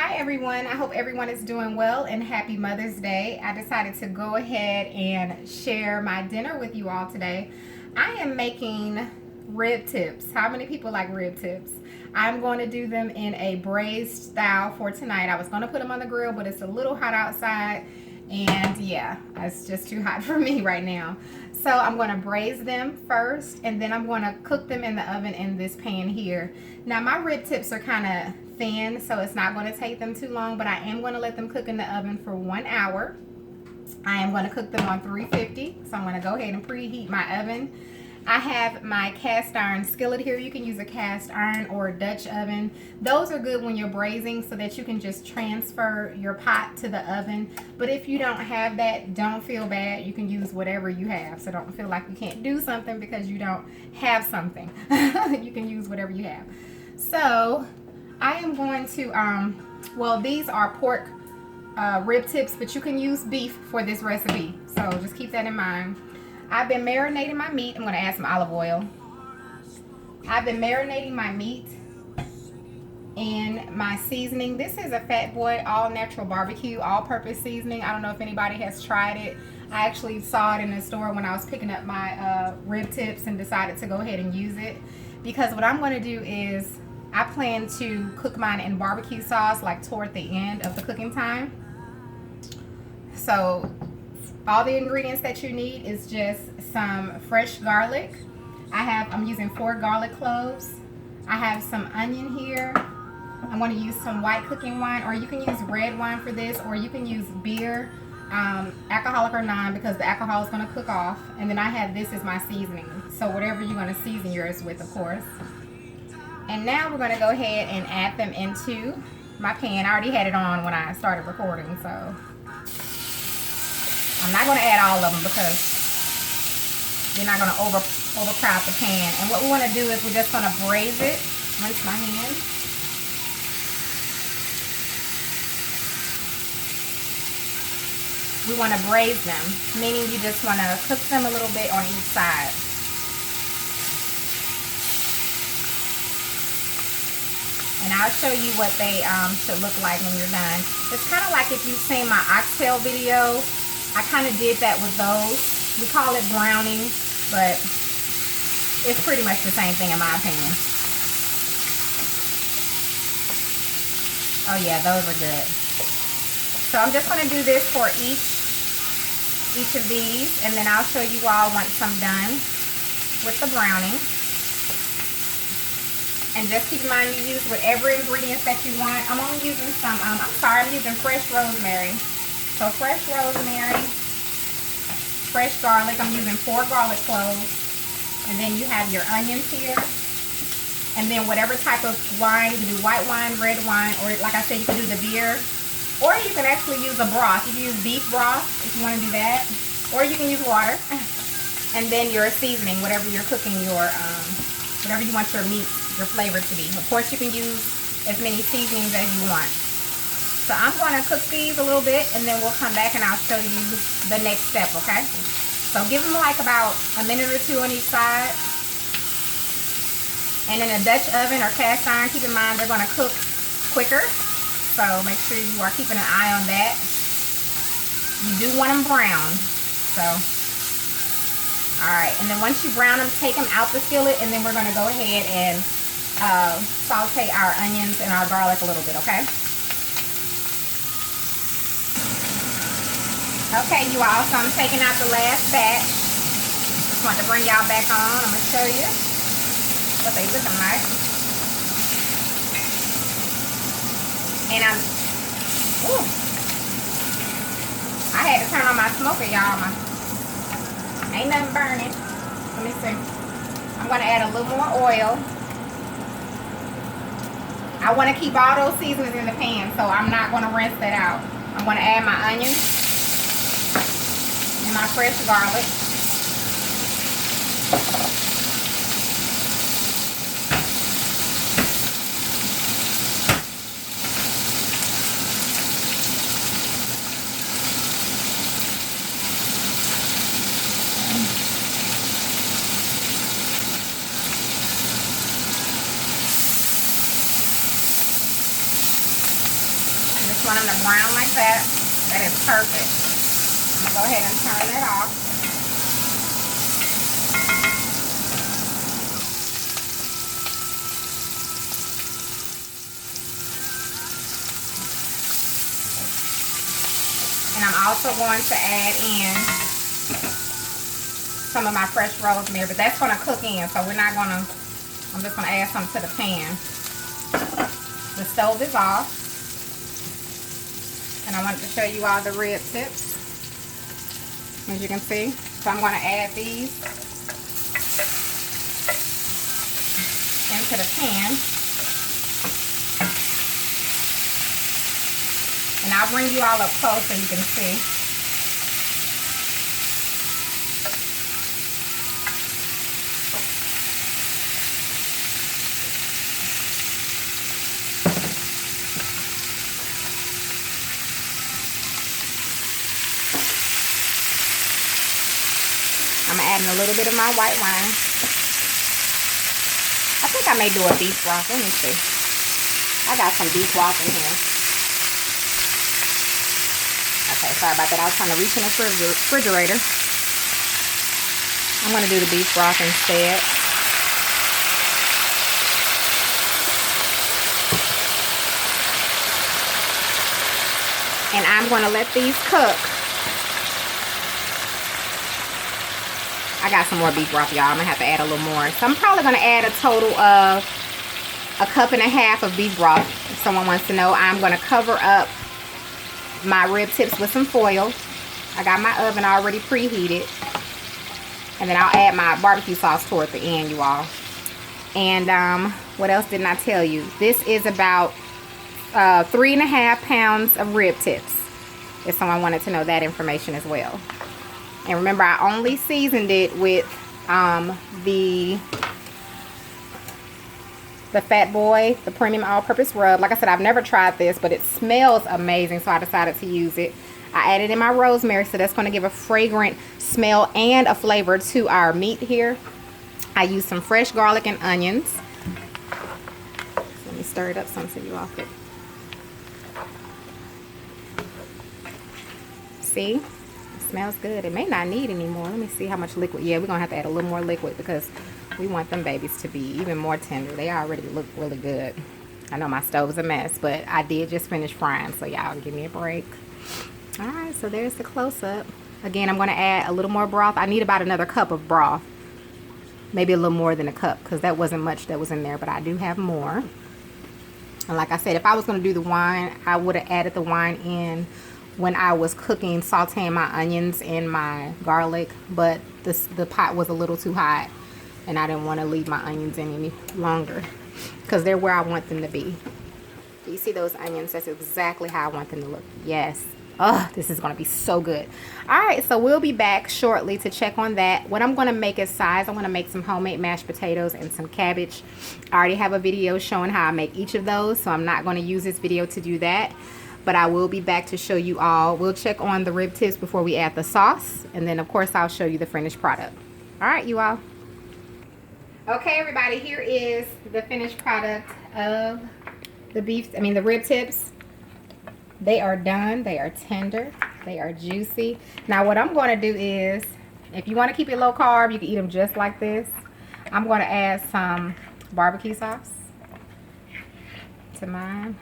Hi everyone, I hope everyone is doing well and happy Mother's Day. I decided to go ahead and share my dinner with you all today. I am making rib tips. How many people like rib tips? I'm going to do them in a braised style for tonight. I was going to put them on the grill, but it's a little hot outside and yeah, it's just too hot for me right now. So I'm going to braise them first and then I'm going to cook them in the oven in this pan here. Now my rib tips are kind of thin, so it's not going to take them too long, but I am going to let them cook in the oven for 1 hour. I am going to cook them on 350, so I'm going to go ahead and preheat my oven. I have my cast iron skillet here. You can use a cast iron or a Dutch oven. Those are good when you're braising so that you can just transfer your pot to the oven. But if you don't have that, don't feel bad. You can use whatever you have. So don't feel like you can't do something because you don't have something. You can use whatever you have. So I am going to, well, these are pork rib tips, but you can use beef for this recipe. So just keep that in mind. I've been marinating my meat. I'm going to add some olive oil. I've been marinating my meat in my seasoning. This is a Fat Boy all natural barbecue, all purpose seasoning. I don't know if anybody has tried it. I actually saw it in the store when I was picking up my rib tips and decided to go ahead and use it. Because what I'm going to do is I plan to cook mine in barbecue sauce like toward the end of the cooking time. So all the ingredients that you need is just some fresh garlic. I'm using 4 garlic cloves. I have some onion here. I'm going to use some white cooking wine, or you can use red wine for this, or you can use beer, alcoholic or non, because the alcohol is going to cook off. And then I have this as my seasoning. So whatever you're going to season yours with, of course. And now we're going to go ahead and add them into my pan. I already had it on when I started recording, so I'm not going to add all of them because you're not going to overcrowd the pan. And what we want to do is we're just going to braise it. Rinse my hands. We want to braise them, meaning you just want to cook them a little bit on each side. And I'll show you what they should look like when you're done. It's kind of like if you've seen my oxtail video. I kind of did that with those. We call it browning, but it's pretty much the same thing in my opinion. Oh yeah, those are good. So I'm just going to do this for each of these, and then I'll show you all once I'm done with the browning. And just keep in mind you use whatever ingredients that you want. I'm only using some, I'm using fresh rosemary. So fresh rosemary, fresh garlic. I'm using 4 garlic cloves. And then you have your onions here. And then whatever type of wine, you can do white wine, red wine, or like I said, you can do the beer. Or you can actually use a broth. You can use beef broth if you want to do that. Or you can use water. And then your seasoning, whatever you're cooking your, whatever you want your meat, your flavor to be. Of course, you can use as many seasonings as you want. So I'm going to cook these a little bit, and then we'll come back and I'll show you the next step, okay? So give them like about a minute or 2 on each side. And in a Dutch oven or cast iron, keep in mind they're going to cook quicker. So make sure you are keeping an eye on that. You do want them brown. So, alright. And then once you brown them, take them out the skillet, and then we're going to go ahead and saute our onions and our garlic a little bit, okay? Okay, you all, so I'm taking out the last batch. Just want to bring y'all back on. I'm going to show you what they looking like. And I had to turn on my smoker, y'all. Ain't nothing burning. Let me see. I'm going to add a little more oil. I want to keep all those seasonings in the pan, so I'm not going to rinse that out. I'm going to add my onions and my fresh garlic. want them to brown like that. That is perfect. I'm gonna go ahead and turn that off. And I'm also going to add in some of my fresh rosemary, but that's gonna cook in, so we're not gonna, I'm just gonna add some to the pan. The stove is off. And I wanted to show you all the rib tips, as you can see. So I'm going to add these into the pan. And I'll bring you all up close so you can see. I'm adding a little bit of my white wine. I think I may do a beef broth. Let me see. I got some beef broth in here. Okay, sorry about that. I was trying to reach in the refrigerator. I'm going to do the beef broth instead. And I'm going to let these cook. I got some more beef broth, y'all. I'm going to have to add a little more. So I'm probably going to add a total of 1.5 cups of beef broth. If someone wants to know, I'm going to cover up my rib tips with some foil. I got my oven already preheated. And then I'll add my barbecue sauce toward the end, you all. And what else didn't I tell you? This is about 3.5 pounds of rib tips. If someone wanted to know that information as well. And remember, I only seasoned it with the Fat Boy, the premium all-purpose rub. Like I said, I've never tried this, but it smells amazing, so I decided to use it. I added in my rosemary, so that's going to give a fragrant smell and a flavor to our meat here. I used some fresh garlic and onions. So let me stir it up some so you all could see. Smells good. It may not need any more. Let me see how much liquid. Yeah, we're gonna have to add a little more liquid because we want them babies to be even more tender. They already look really good. I know my stove's a mess, but I did just finish frying, so y'all give me a break. All right, so there's the close-up. Again, I'm gonna add a little more broth. I need about another cup of broth, maybe a little more than a cup, because that wasn't much that was in there, but I do have more. And like I said, if I was gonna do the wine, I would have added the wine in when I was cooking, sauteing my onions and my garlic, but the pot was a little too hot and I didn't want to leave my onions in any longer because they're where I want them to be. Do you see those onions? That's exactly how I want them to look. Yes. Oh, this is going to be so good. All right, so we'll be back shortly to check on that. What I'm going to make is sides. I'm going to make some homemade mashed potatoes and some cabbage. I already have a video showing how I make each of those, so I'm not going to use this video to do that. But I will be back to show you all. We'll check on the rib tips before we add the sauce. And then, of course, I'll show you the finished product. All right, you all. Okay, everybody, here is the finished product of the the rib tips. They are done. They are tender. They are juicy. Now, what I'm going to do is, if you want to keep it low carb, you can eat them just like this. I'm going to add some barbecue sauce to mine.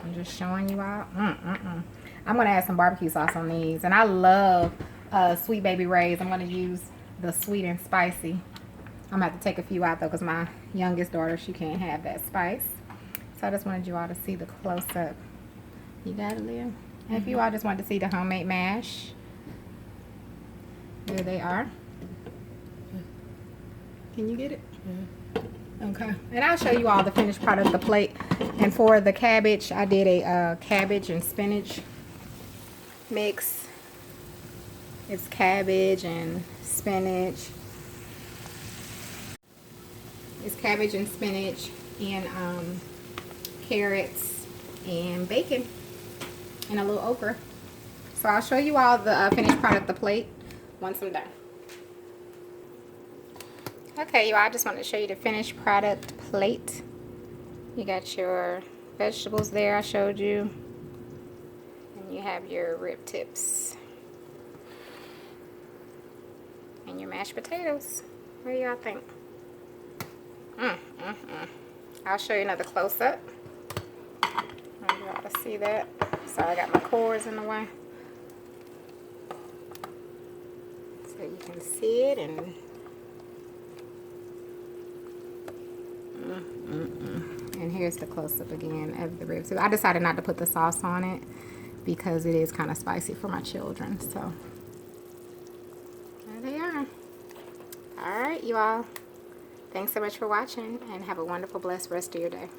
I'm just showing you all. I'm going to add some barbecue sauce on these. And I love Sweet Baby Ray's. I'm going to use the sweet and spicy. I'm going to have to take a few out, though, because my youngest daughter, she can't have that spice. So I just wanted you all to see the close-up. You got it, Leah? And if you all just wanted to see the homemade mash, there they are. Can you get it? Okay, and I'll show you all the finished product, the plate. And for the cabbage, I did a cabbage and spinach mix. It's cabbage and spinach. It's cabbage and spinach and carrots and bacon and a little okra. So I'll show you all the finished product, the plate, once I'm done. Okay, you all, I just wanted to show you the finished product plate. You got your vegetables there I showed you. you have your rib tips. And your mashed potatoes. What do y'all think? I'll show you another close-up. You ought to see that. Sorry, I got my cords in the way. So you can see it and and here's the close-up again of the ribs. I decided not to put the sauce on it because it is kind of spicy for my children. So there they are. All right, you all. Thanks so much for watching and have a wonderful, blessed rest of your day.